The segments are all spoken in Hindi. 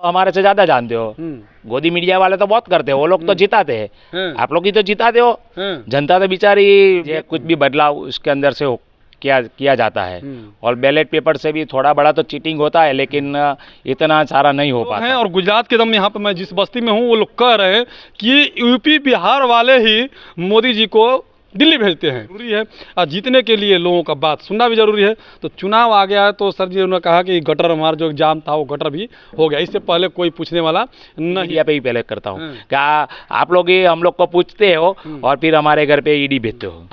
हमारे से ज्यादा जानते हो। गोदी मीडिया वाले तो बहुत करते हो, वो लोग तो जिताते हैं, आप लोग ही तो जिताते हो। जनता तो बेचारी ये कुछ भी बदलाव उसके अंदर से किया जाता है। और बैलेट पेपर से भी थोड़ा बड़ा तो चीटिंग होता है, लेकिन इतना सारा नहीं हो पाता है। और गुजरात के दम यहाँ पे मैं जिस बस्ती में हूँ वो लोग कह रहे हैं कि यूपी बिहार वाले ही मोदी जी को दिल्ली भेजते हैं। जरूरी है और जीतने के लिए लोगों का बात सुनना भी जरूरी है। तो चुनाव आ गया है तो सर जी उन्होंने कहा कि गटर हमारा जो एग्जाम था वो गटर भी हो गया। इससे पहले कोई पूछने वाला नहीं। मीडिया पे ही पहले करता हूँ, क्या आप लोग ही हम लोग को पूछते हो और फिर हमारे घर पे ईडी भेजते हो।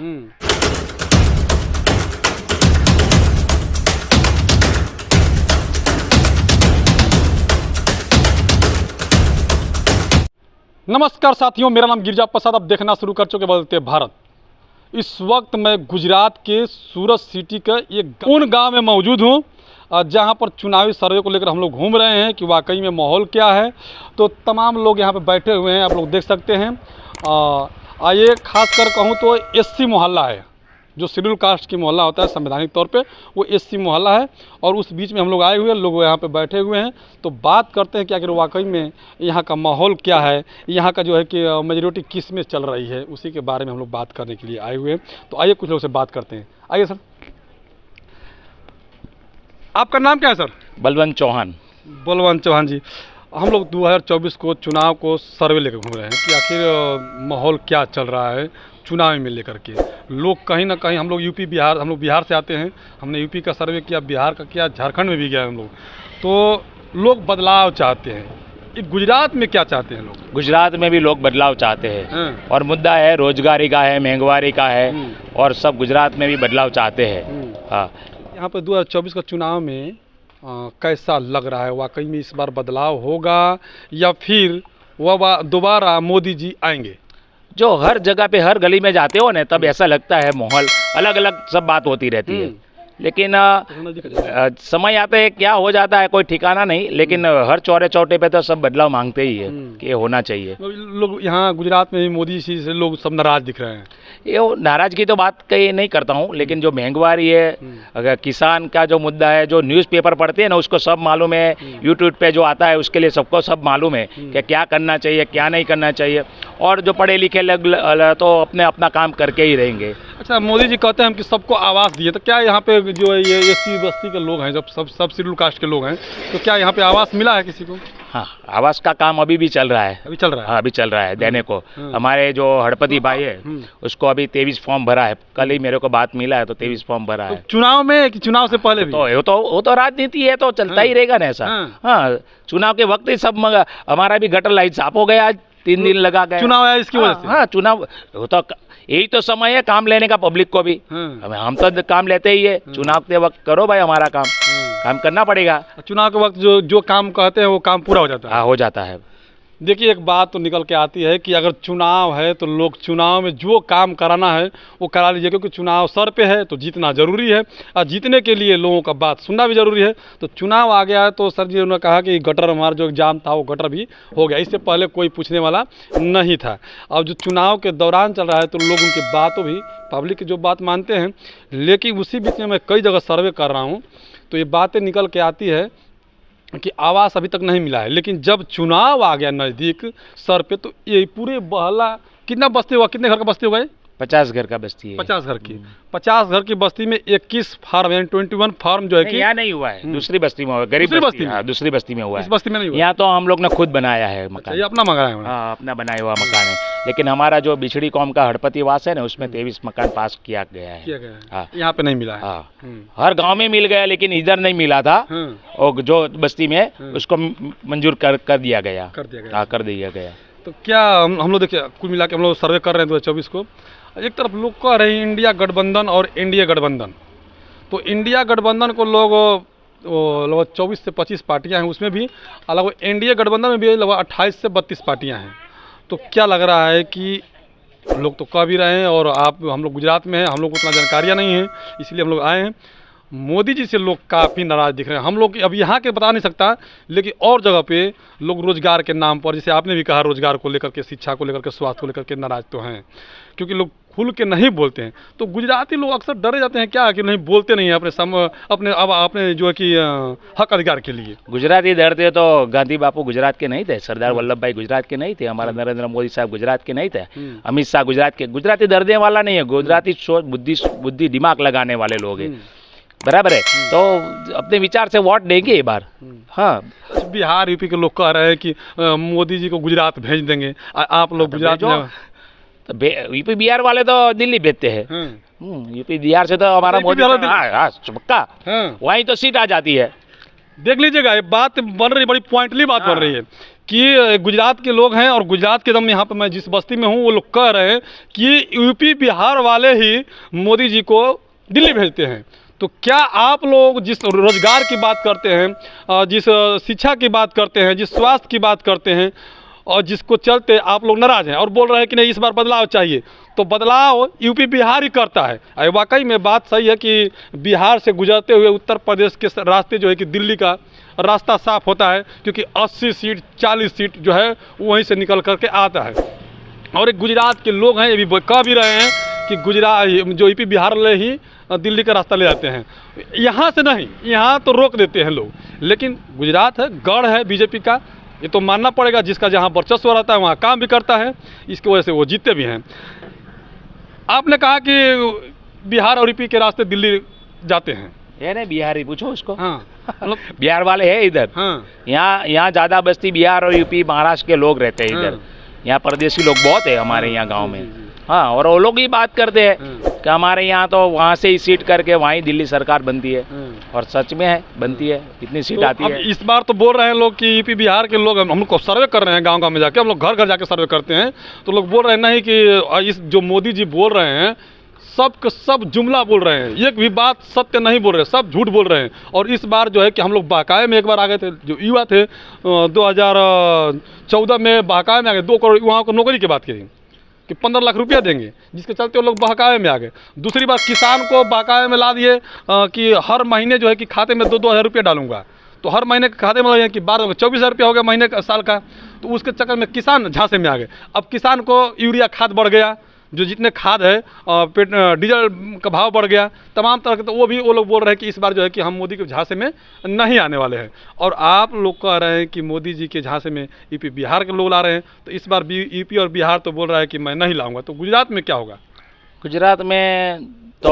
नमस्कार साथियों, मेरा नाम गिरजा प्रसाद। आप देखना शुरू कर चुके बदलते भारत। इस वक्त मैं गुजरात के सूरत सिटी का एक उन गांव में मौजूद हूं जहां पर चुनावी सर्वे को लेकर हम लोग घूम रहे हैं कि वाकई में माहौल क्या है। तो तमाम लोग यहां पे बैठे हुए हैं, आप लोग देख सकते हैं। ये खास कर कहूँ तो एससी मोहल्ला है, जो शेड्यूल कास्ट की मोहल्ला होता है संवैधानिक तौर पे, वो एससी मोहल्ला है। और उस बीच में हम लोग आए हुए हैं, लोग यहाँ पे बैठे हुए हैं। तो बात करते हैं कि आखिर वाकई में यहाँ का माहौल क्या है, यहाँ का जो है कि मेजोरिटी किस में चल रही है, उसी के बारे में हम लोग बात करने के लिए आए हुए हैं। तो आइए कुछ लोगों से बात करते हैं। आइए सर, आपका नाम क्या है सर? बलवंत चौहान। बलवंत चौहान जी, हम लोग 2024 को चुनाव को सर्वे लेकर घूम रहे हैं कि आखिर माहौल क्या चल रहा है चुनाव में लेकर के। लोग कहीं ना कहीं, हम लोग हम लोग बिहार से आते हैं, हमने यूपी का सर्वे किया, बिहार का किया, झारखंड में भी गया हम लोग। तो लोग बदलाव चाहते हैं। गुजरात में क्या चाहते हैं लोग? गुजरात में भी लोग बदलाव चाहते हैं और मुद्दा है रोजगारी का है, महंगाई का है, और सब गुजरात में भी बदलाव चाहते हैं। हाँ, यहाँ पर 2024 का चुनाव में कैसा लग रहा है? वाकई में इस बार बदलाव होगा या फिर वह दोबारा मोदी जी आएंगे? जो हर जगह पे हर गली में जाते हो ना, तब ऐसा लगता है माहौल अलग अलग सब बात होती रहती है, लेकिन समय आते है क्या हो जाता है कोई ठिकाना नहीं। लेकिन हर चौरे चौटे पे तो सब बदलाव मांगते ही है कि ये होना चाहिए। लोग यहाँ गुजरात में मोदी जी से लोग सब नाराज दिख रहे हैं। ये नाराज की तो बात कहीं नहीं करता हूँ, लेकिन जो महंगाई है, अगर किसान का जो मुद्दा है, जो न्यूज़पेपर पढ़ते हैं ना उसको सब मालूम है, यूट्यूब पे जो आता है उसके लिए सबको सब मालूम है कि क्या करना चाहिए क्या नहीं करना चाहिए। और जो पढ़े लिखे लोग तो अपना काम करके ही रहेंगे। अच्छा, मोदी जी कहते हैं कि सबको आवास दिए, तो क्या यहाँ पे जो है ये एससी बस्ती के लोग हैं, जब सब शेड्यूल कास्ट के लोग हैं, तो क्या यहाँ पे आवास मिला है किसी को? हाँ, आवास का काम अभी भी चल रहा है। अभी चल रहा है? हाँ, अभी चल रहा है देने को। हमारे जो हड़पति भाई है उसको अभी 23 फॉर्म भरा है। कल ही मेरे को बात मिला है, तो 23 फॉर्म भरा है। चुनाव में कि चुनाव से पहले भी? वो तो राजनीति है, तो चलता ही रहेगा ना ऐसा। हाँ, चुनाव के वक्त ही सब हमारा भी गटर लाइट साफ हो गया। आज 3 दिन लगा गया चुनाव आया इसकी वजह से। हाँ, चुनाव तो यही तो समय है काम लेने का पब्लिक को भी। हम तो काम लेते ही है। चुनाव के वक्त करो भाई हमारा काम करना पड़ेगा। चुनाव के वक्त जो काम कहते हैं वो काम पूरा हो जाता है। हाँ, हो जाता है। देखिए, एक बात तो निकल के आती है कि अगर चुनाव है तो लोग चुनाव में जो काम कराना है वो करा लीजिए, क्योंकि चुनाव सर पे है तो जीतना जरूरी है और जीतने के लिए लोगों का बात सुनना भी जरूरी है। तो चुनाव आ गया है तो सर जी उन्होंने कहा कि गटर हमारा जो एग्जाम था वो गटर भी हो गया। इससे पहले कोई पूछने वाला नहीं था। अब जो चुनाव के दौरान चल रहा है तो लोग उनकी बातों भी, पब्लिक की जो बात मानते हैं। लेकिन उसी बीच में मैं कई जगह सर्वे कर रहा हूँ तो ये बातें निकल के आती है कि आवास अभी तक नहीं मिला है। लेकिन जब चुनाव आ गया नज़दीक सर पे, तो ये पूरे बहला, कितना बस्ती हुआ, कितने घर का बस्ती हो गए? 50 घर का बस्ती है। 50 घर की 50 घर की बस्ती में 21 फार्म यानी 21 फार्म जो है कि यहाँ नहीं हुआ है, दूसरी बस्ती में हुआ है। गरीब बस्ती में। हाँ, दूसरी बस्ती में हुआ है। इस बस्ती में नहीं हुआ। यहाँ तो हम लोग ने खुद बनाया है मकान। ये अपना मकान है? हाँ, अपना बनाया हुआ मकान है। लेकिन हमारा जो बिछड़ी कौम का हड़पति वास है ना, उसमें 23 मकान पास किया गया है। हाँ, यहाँ पे नहीं मिला है। हाँ, हर गाँव में मिल गया, लेकिन इधर नहीं मिला था। और जो बस्ती में उसको मंजूर कर दिया गया। हाँ, कर दिया गया। तो क्या हम लोग देखिए, कुल मिला के हम लोग सर्वे कर रहे हैं 2024 को। एक तरफ लोग कह रहे हैं इंडिया गठबंधन और एनडीए गठबंधन। तो इंडिया गठबंधन को लोग लगभग 24 से 25 पार्टियां हैं उसमें भी, अलग एनडीए गठबंधन में भी लगभग 28 से 32 पार्टियां हैं। तो क्या लग रहा है कि लोग तो कह भी रहे हैं, और हम लोग गुजरात में हैं, हम लोग को उतना जानकारियाँ नहीं है, इसलिए हम लोग आए हैं। मोदी जी से लोग काफ़ी नाराज़ दिख रहे हैं। हम लोग अब यहाँ के बता नहीं सकता, लेकिन और जगह पे लोग रोज़गार के नाम पर, जैसे आपने भी कहा, रोज़गार को लेकर के, शिक्षा को लेकर के, स्वास्थ्य को लेकर के नाराज़ तो हैं। क्योंकि लोग खुल के नहीं बोलते हैं। तो गुजराती लोग अक्सर डरे जाते हैं क्या कि नहीं बोलते नहीं हैं अपने जो है कि हक अधिकार के लिए। गुजराती डरते तो गांधी बापू गुजरात के नहीं थे, सरदार वल्लभ भाई गुजरात के नहीं थे, हमारा नरेंद्र मोदी साहब गुजरात के नहीं थे, अमित शाह गुजरात के। गुजराती डरने वाला नहीं है, गुजराती सोच बुद्धि दिमाग लगाने वाले लोग हैं, बराबर है। तो अपने विचार से वोट देंगे ये बार। हाँ, बिहार यूपी के लोग कह रहे हैं कि मोदी जी को गुजरात भेज देंगे, आप लोग गुजरात में। तो यूपी बिहार वाले तो दिल्ली भेजते हैं, यूपी बिहार से तो हमारा मोदी पक्का वहीं तो सीट आ जाती है। देख लीजिएगा, ये बात बन रही, बड़ी पॉइंटली बात बन रही है कि गुजरात के लोग हैं और गुजरात के दम यहाँ पे मैं जिस बस्ती में हूँ वो लोग कह रहे हैं कि यूपी बिहार वाले ही मोदी जी को दिल्ली भेजते हैं। तो क्या आप लोग जिस रोजगार की बात करते हैं, जिस शिक्षा की बात करते हैं, जिस स्वास्थ्य की बात करते हैं और जिसको चलते आप लोग नाराज हैं और बोल रहे हैं कि नहीं इस बार बदलाव चाहिए, तो बदलाव यूपी बिहार ही करता है। वाकई में बात सही है कि बिहार से गुजरते हुए उत्तर प्रदेश के रास्ते जो है कि दिल्ली का रास्ता साफ होता है, क्योंकि 80 सीट 40 सीट जो है वहीं से निकल करके आता है। और एक गुजरात के लोग हैं ये भी कह भी रहे हैं कि गुजरात जो यूपी बिहार ले ही दिल्ली का रास्ता ले जाते हैं, यहाँ से नहीं, यहाँ तो रोक देते हैं लोग। लेकिन गुजरात है, गढ़ है बीजेपी का, ये तो मानना पड़ेगा, जिसका जहाँ वर्चस्व रहता है वहाँ काम भी करता है, इसकी वजह से वो जीतते भी हैं। आपने कहा कि बिहार और यूपी के रास्ते दिल्ली जाते हैं, ये नहीं बिहारी पूछो उसको। हाँ मतलब बिहार वाले हैं इधर। हाँ, यहाँ ज़्यादा बस्ती बिहार और यूपी महाराष्ट्र के लोग रहते हैं इधर। यहाँ परदेसी लोग बहुत है हमारे यहाँ गांव में। हाँ, और वो लोग ही बात करते हैं कि हमारे यहाँ तो वहाँ से ही सीट करके वहीं दिल्ली सरकार बनती है, और सच में है बनती है, इतनी सीट तो आती है। इस बार तो बोल रहे हैं लोग कि यूपी बिहार के लोग, हम लोग को सर्वे कर रहे हैं गांव गांव में जाके, हम लोग घर घर जाके सर्वे करते हैं, तो लोग बोल रहे हैं नहीं कि इस जो मोदी जी बोल रहे हैं सब के सब जुमला बोल रहे हैं, एक भी बात सत्य नहीं बोल रहे, सब झूठ बोल रहे हैं। और इस बार जो है कि हम लोग बहकावे में एक बार आ गए थे, जो युवा थे 2014 में बहकावे में आ गए, 2 करोड़ युवाओं को नौकरी की बात कही कि 15 लाख रुपया देंगे, जिसके चलते वो लोग बहकावे में आ गए। दूसरी बात, किसान को बहकावे में ला दिए कि हर महीने जो है कि खाते में 2-2 हज़ार रुपया डालूंगा, तो हर महीने के खाते में कि 24 हज़ार रुपया हो गया महीने का, साल का। तो उसके चक्कर में किसान झांसे में आ गए। अब किसान को यूरिया खाद बढ़ गया, जो जितने खाद है, डीजल का भाव बढ़ गया, तमाम तरह के, तो वो लोग बोल रहे हैं कि इस बार जो है कि हम मोदी के झांसे में नहीं आने वाले हैं। और आप लोग कह रहे हैं कि मोदी जी के झांसे में यूपी बिहार के लोग ला रहे हैं, तो इस बार यूपी और बिहार तो बोल रहा है कि मैं नहीं लाऊंगा। तो गुजरात में क्या होगा? गुजरात में तो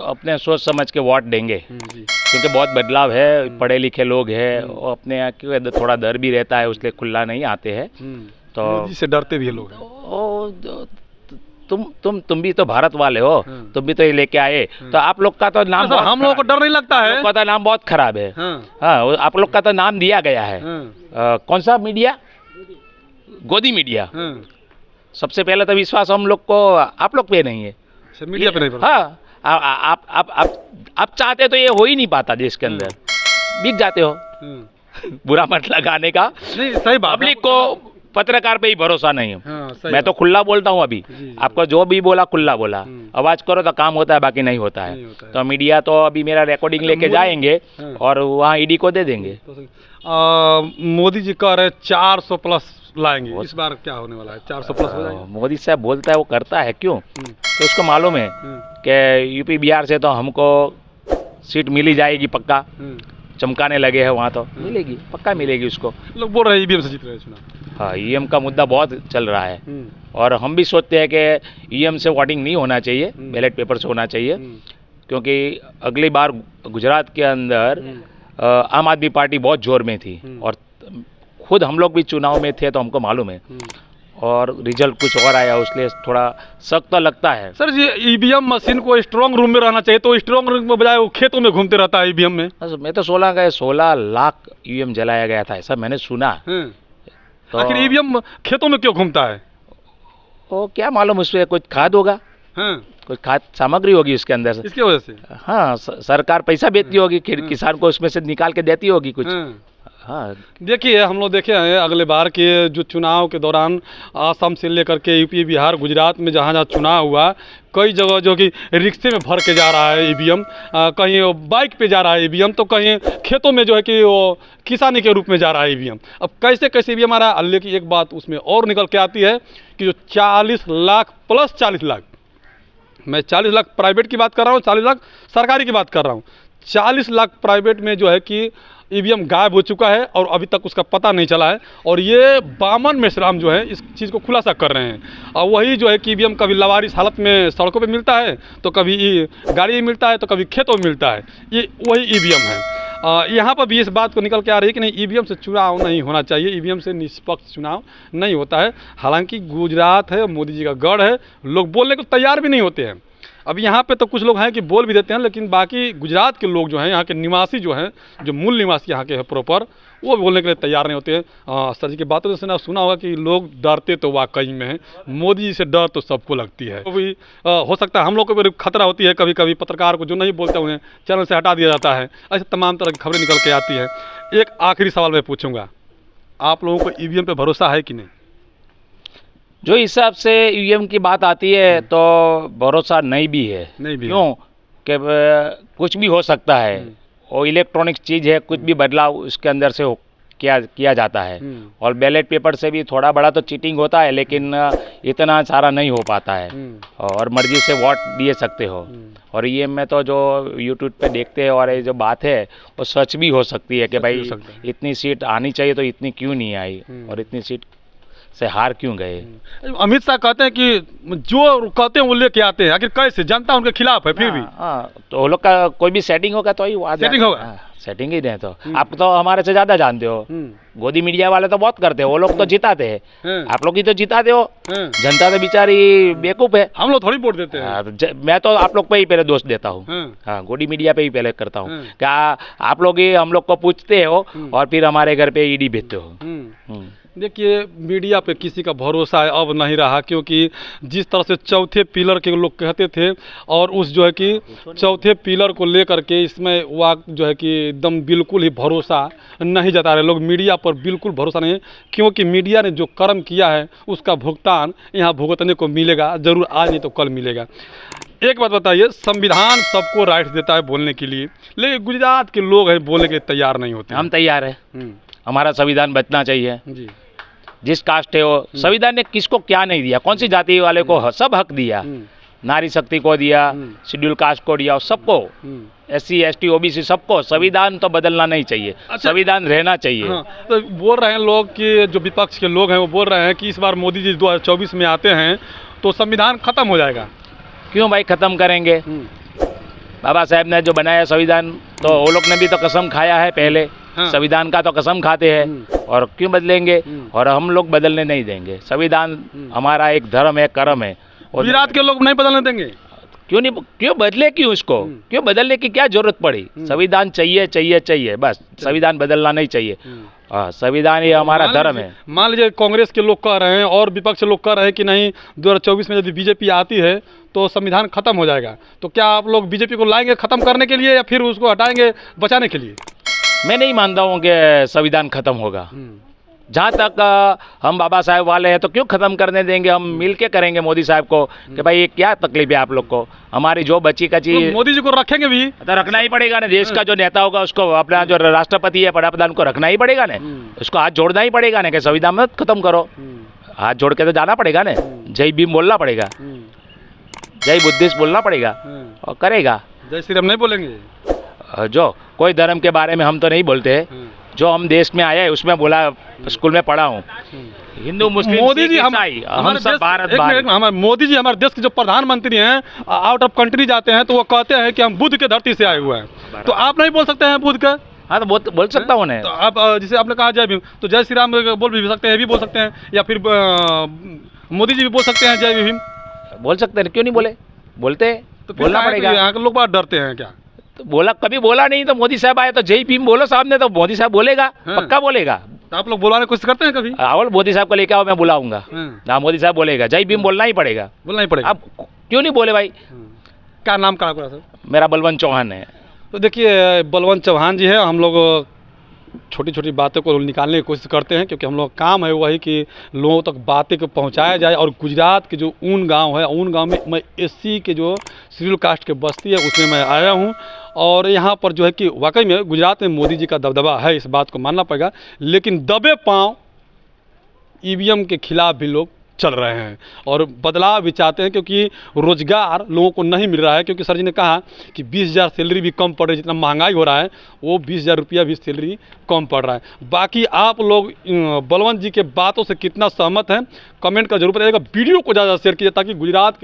अपने सोच समझ के वोट देंगे, क्योंकि बहुत बदलाव है, पढ़े लिखे लोग हैं, और अपने यहाँ क्यों थोड़ा डर भी रहता है, उसके खुला नहीं आते हैं, तो मोदी से डरते भी लोग। तुम भी तो भारत वाले हो, तुम भी तो ये लेके आए, तो आप लोग का तो नाम, हम लोगों को डर नहीं लगता है, आपका तो नाम बहुत खराब है। हाँ, आप लोग का तो नाम दिया गया है। कौन सा मीडिया? गोदी मीडिया। सबसे पहले तो विश्वास हम लोग को आप लोग पे नहीं है, मीडिया पे नहीं। हाँ, आप चाहते तो ये हो ही नहीं पाता, देश के अंदर बिक जाते हो। बुरा मत लगाने का, नहीं सही बात। पब्लिक को पत्रकार पे ही भरोसा नहीं है। मैं तो खुला बोलता हूँ, अभी आपको जो भी बोला खुला बोला, आवाज करो तो काम होता है, बाकी नहीं होता है। तो मीडिया तो अभी मेरा रिकॉर्डिंग लेके जाएंगे और वहाँ ईडी को दे देंगे। मोदी जी कह रहे 400 प्लस लाएंगे, इस बार क्या होने वाला है? 400 प्लस हो जाएगा? मोदी साहब बोलता है वो करता है, क्यों? तो उसको मालूम है कि यूपी बिहार से तो हमको सीट मिली जाएगी पक्का, चमकाने लगे हैं वहाँ, तो मिलेगी, पक्का मिलेगी उसको। लोग बोल रहे हैं ईवीएम से जीत रहे हैं चुनाव। हाँ, ईवीएम का मुद्दा बहुत चल रहा है, और हम भी सोचते हैं कि ईवीएम से वोटिंग नहीं होना चाहिए, बैलेट पेपर से होना चाहिए, क्योंकि अगली बार गुजरात के अंदर आम आदमी पार्टी बहुत जोर में थी, और खुद हम लोग भी चुनाव में थे तो हमको मालूम है, और रिजल्ट कुछ और आया, उसलिए थोड़ा सख्त तो लगता है। सर जी, ईवीएम मशीन को स्ट्रॉन्ग रूम में रहना चाहिए, तो स्ट्रॉन्ग रूम में बजाय वो खेतों में घूमते रहता है ईवीएम में। मैं तो 16 लाख ईवीएम जलाया गया था, ऐसा मैंने सुना। तो आखिर ईवीएम खेतों में क्यों घूमता है? वो क्या मालूम, उसमें कुछ खाद होगा, कुछ खाद सामग्री होगी उसके अंदर से, इसकी वजह से। हाँ, सरकार पैसा बेचती होगी, किसान को उसमें से निकाल के देती होगी कुछ। हाँ, देखिए, हम लोग देखे हैं अगले बार के जो चुनाव के दौरान असम से लेकर के यूपी बिहार गुजरात में जहाँ जहाँ चुनाव हुआ, कई जगह जो कि रिक्शे में भर के जा रहा है ईवीएम, कहीं बाइक पे जा रहा है ईवीएम, तो कहीं खेतों में जो है कि वो किसानी के रूप में जा रहा है ईवीएम। अब कैसे कैसे ईवीएम आ रहा है? अल्ले की एक बात उसमें और निकल के आती है कि जो 40 लाख प्लस 40 लाख मैं 40 लाख प्राइवेट की बात कर रहा हूँ, 40 लाख सरकारी की बात कर रहा हूँ। 40 लाख प्राइवेट में जो है कि ईवीएम गायब हो चुका है और अभी तक उसका पता नहीं चला है। और ये बामन मेश्राम जो है इस चीज़ को खुलासा कर रहे हैं। और वही जो है कि ईवीएम कभी लवारिस हालत में सड़कों पे मिलता है, तो कभी गाड़ी में मिलता है, तो कभी खेतों में मिलता है। ये वही ईवीएम है। यहाँ पर भी इस बात को निकल के आ रही है कि नहीं, ईवीएम से चुनाव नहीं होना चाहिए, ईवीएम से निष्पक्ष चुनाव नहीं होता है। हालांकि गुजरात है, मोदी जी का गढ़ है, लोग बोलने को तैयार भी नहीं होते हैं। अब यहाँ पे तो कुछ लोग हैं कि बोल भी देते हैं, लेकिन बाकी गुजरात के लोग जो हैं, यहाँ के निवासी जो हैं, जो मूल निवासी यहाँ के हैं प्रॉपर, वो बोलने के लिए तैयार नहीं होते हैं। सर जी की बातों से ना सुना होगा कि लोग डरते तो वाकई में हैं, मोदी जी से डर तो सबको लगती है। तो भी हो सकता है हम लोग को भी खतरा होती है, कभी कभी पत्रकार को जो नहीं बोलते उन्हें चैनल से हटा दिया जाता है। ऐसे तमाम तरह की खबरें निकल के आती हैं। एक आखिरी सवाल मैं पूछूंगा, आप लोगों को ईवीएम पे भरोसा है कि नहीं? जो हिसाब से ईवीएम की बात आती है तो भरोसा नहीं भी है। नहीं भी क्यों कि कुछ भी हो सकता है, और इलेक्ट्रॉनिक चीज़ है, कुछ भी बदलाव उसके अंदर से किया जाता है। और बैलेट पेपर से भी थोड़ा बड़ा तो चीटिंग होता है, लेकिन इतना सारा नहीं हो पाता है। और मर्जी से वोट दिए सकते हो। और ईवीएम में तो जो यूट्यूब पे देखते हैं, और ये जो बात है वो सच भी हो सकती है कि भाई इतनी सीट आनी चाहिए तो इतनी क्यों नहीं आई, और इतनी सीट से हार क्यों गए। अमित शाह कहते हैं कि जो कहते हैं वो लेके आते हैं, आखिर कैसे? जनता उनके खिलाफ है फिर भी। तो वो लोग का कोई भी सेटिंग होगा तो ही सेटिंग होगा। सेटिंग ही नहीं तो आप तो हमारे से ज्यादा जानते हो। गोदी मीडिया वाले तो बहुत करते हो, वो लोग तो जिताते हैं, आप लोग ही तो जिताते हो। जनता तो बेचारी बेवकूफ है, हम लोग थोड़ी वोट देते हैं। मैं तो आप लोग पे ही पहले दोष देता हूँ। हाँ, गोदी मीडिया पे ही पहले करता हूँ। क्या आप लोग ही हम लोग को पूछते हो और फिर हमारे घर पे ईडी भेजते हो। देखिए, मीडिया पे किसी का भरोसा है अब नहीं रहा, क्योंकि जिस तरह से चौथे पिलर के लोग कहते थे, और उस जो है कि चौथे पिलर को लेकर के इसमें जो है कि एकदम बिल्कुल ही भरोसा नहीं जता रहे लोग। मीडिया पर बिल्कुल भरोसा नहीं है, क्योंकि मीडिया ने जो कर्म किया है उसका भुगतान यहाँ भुगतने को मिलेगा ज़रूर, आज नहीं तो कल मिलेगा। एक बात बताइए, संविधान सबको राइट देता है बोलने के लिए, लेकिन गुजरात के लोग हैं बोलने के लिए तैयार नहीं होते। हम तैयार हैं, हमारा संविधान बचना चाहिए जी। जिस कास्ट है वो, संविधान ने किसको क्या नहीं दिया, कौन सी जाति वाले को सब हक दिया, नारी शक्ति को दिया, शेड्यूल कास्ट को दिया, सबको, SC ST OBC सबको। संविधान तो बदलना नहीं चाहिए। अच्छा, संविधान रहना चाहिए। हाँ, तो बोल रहे हैं लोग कि जो विपक्ष के लोग हैं वो बोल रहे हैं कि इस बार मोदी जी 2024 में आते हैं तो संविधान खत्म हो जाएगा। क्यों भाई खत्म करेंगे? बाबा साहब ने जो बनाया संविधान, तो वो लोग ने भी तो कसम खाया है पहले। हाँ। संविधान का तो कसम खाते हैं, और क्यों बदलेंगे? और हम लोग बदलने नहीं देंगे। संविधान हमारा एक धर्म है, कर्म है। गुजरात के लोग नहीं बदलने देंगे। क्यों नहीं? क्यों बदले? क्यों इसको क्यों बदलने की क्या जरूरत पड़ी? संविधान चाहिए चाहिए चाहिए, बस। संविधान बदलना नहीं चाहिए। संविधान ये हमारा धर्म है। मान लीजिए कांग्रेस के लोग कह रहे हैं और विपक्ष लोग कह रहे हैं कि नहीं, 2024 में यदि बीजेपी आती है तो संविधान खत्म हो जाएगा, तो क्या आप लोग बीजेपी को लाएंगे खत्म करने के लिए या फिर उसको हटाएंगे बचाने के लिए? मैं नहीं मानता हूँ कि संविधान खत्म होगा। जहाँ तक हम बाबा साहब वाले हैं तो क्यों ख़त्म करने देंगे? हम मिल के करेंगे मोदी साहब को कि भाई ये क्या तकलीफ है आप लोग को, हमारी जो बची कची। तो मोदी जी को रखेंगे भी तो रखना ही पड़ेगा ना। देश का जो नेता होगा उसको, अपना जो राष्ट्रपति है, प्रधानमंत्री को रखना ही पड़ेगा ना। उसको हाथ जोड़ना ही पड़ेगा ना कि संविधान मत खत्म करो। हाथ जोड़ के तो जाना पड़ेगा ना। जय भीम बोलना पड़ेगा, जय बुद्धिस्ट बोलना पड़ेगा, और करेगा। जय श्री राम नहीं बोलेंगे? जो कोई धर्म के बारे में हम तो नहीं बोलते, जो हम देश में आए उसमें बोला, स्कूल में पढ़ा हूँ। हिंदू मुस्लिम मोदी जी हम सब भारत। हमारे मोदी जी हमारे देश के जो प्रधानमंत्री हैं, आउट ऑफ कंट्री जाते हैं तो वो कहते हैं कि हम बुद्ध के धरती से आए हुए हैं, तो आप नहीं बोल सकते हैं बुद्ध का? हाँ, तो बोल सकता हूँ ना। तो आप जैसे आपने कहा जय भीम, तो जय श्री राम बोल भी सकते हैं, भी बोल सकते हैं, या फिर मोदी जी भी बोल सकते हैं जय भीम, बोल सकते हैं। क्यों नहीं बोले? बोलते हैं, तो बोलना पड़ेगा। यहाँ के लोग बात डरते हैं क्या? तो बोला, कभी बोला नहीं, तो मोदी साहब आए तो जय भीम बोलो सामने, तो मोदी साहब बोलेगा। पक्का बोलेगा। तो आप लोग बुलाने की कोशिश करते हैं कभी? आवल मोदी साहब को लेके आओ, मैं बुलाऊंगा। हाँ, मोदी साहब बोलेगा, जय भीम बोलना ही पड़ेगा। बोलना ही पड़ेगा। आप क्यों नहीं बोले भाई? क्या नाम का सर? मेरा बलवंत चौहान है। तो देखिए, बलवंत चौहान जी है। हम लोग छोटी छोटी बातों को निकालने की कोशिश करते हैं, क्योंकि हम लोग काम है वही कि लोगों तक बातें को पहुंचाया जाए। और गुजरात के जो ऊन गांव है, ऊन गांव में मैं SC के जो शेड्यूल कास्ट के बस्ती है उसमें मैं आया हूं, और यहाँ पर जो है कि वाकई में गुजरात में मोदी जी का दबदबा है, इस बात को मानना पड़ेगा। लेकिन दबे पांव EVM के खिलाफ भी लोग चल रहे हैं और बदलाव भी चाहते हैं, क्योंकि रोज़गार लोगों को नहीं मिल रहा है। क्योंकि सर जी ने कहा कि 20,000 सैलरी भी कम पड़ रही है, जितना महंगाई हो रहा है वो 20,000 रुपया भी सैलरी कम पड़ रहा है। बाकी आप लोग बलवंत जी के बातों से कितना सहमत हैं, कमेंट का जरूर बताइएगा। वीडियो को ज़्यादा शेयर कीजिए ताकि गुजरात